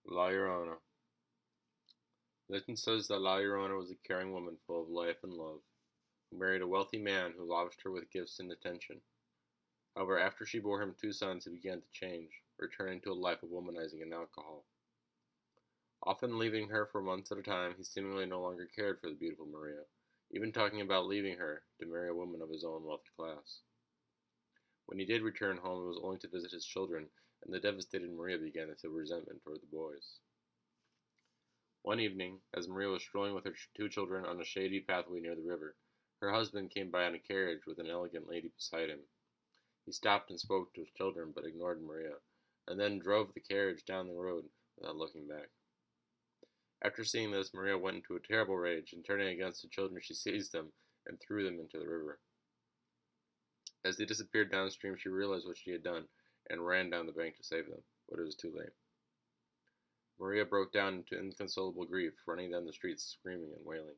La Llorona. Legend says that La Llorona was a caring woman full of life and love, who married a wealthy man who lavished her with gifts and attention. However, after she bore him two sons, he began to change, returning to a life of womanizing and alcohol. Often leaving her for months at a time, he seemingly no longer cared for the beautiful Maria, even talking about leaving her to marry a woman of his own wealthy class. When he did return home, it was only to visit his children, and the devastated Maria began to feel resentment toward the boys. One evening, as Maria was strolling with her two children on a shady pathway near the river, her husband came by in a carriage with an elegant lady beside him. He stopped and spoke to his children, but ignored Maria, and then drove the carriage down the road without looking back. After seeing this, Maria went into a terrible rage, and turning against the children, she seized them and threw them into the river. As they disappeared downstream, she realized what she had done and ran down the bank to save them, but it was too late. Maria broke down into inconsolable grief, running down the streets screaming and wailing.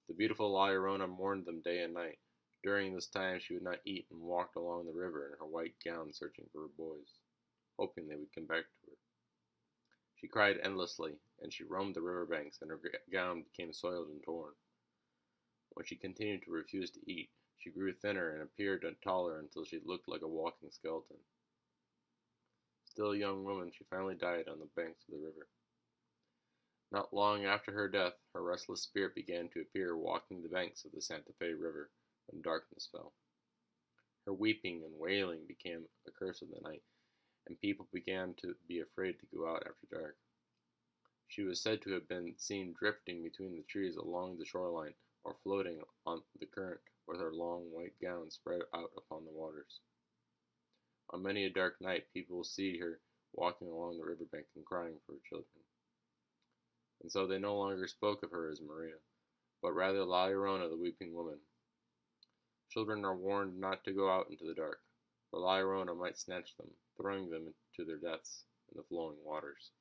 The beautiful La Llorona mourned them day and night. During this time she would not eat and walked along the river in her white gown searching for her boys, hoping they would come back to her. She cried endlessly, and she roamed the river banks, and her gown became soiled and torn. When she continued to refuse to eat, she grew thinner and appeared taller until she looked like a walking skeleton. Still a young woman, she finally died on the banks of the river. Not long after her death, her restless spirit began to appear walking the banks of the Santa Fe River when darkness fell. Her weeping and wailing became a curse of the night, and people began to be afraid to go out after dark. She was said to have been seen drifting between the trees along the shoreline or floating on the current with her long white gown spread out upon the waters. On many a dark night, people will see her walking along the riverbank and crying for her children. And so they no longer spoke of her as Maria, but rather La Llorona, the weeping woman. Children are warned not to go out into the dark, for La Llorona might snatch them, throwing them to their deaths in the flowing waters.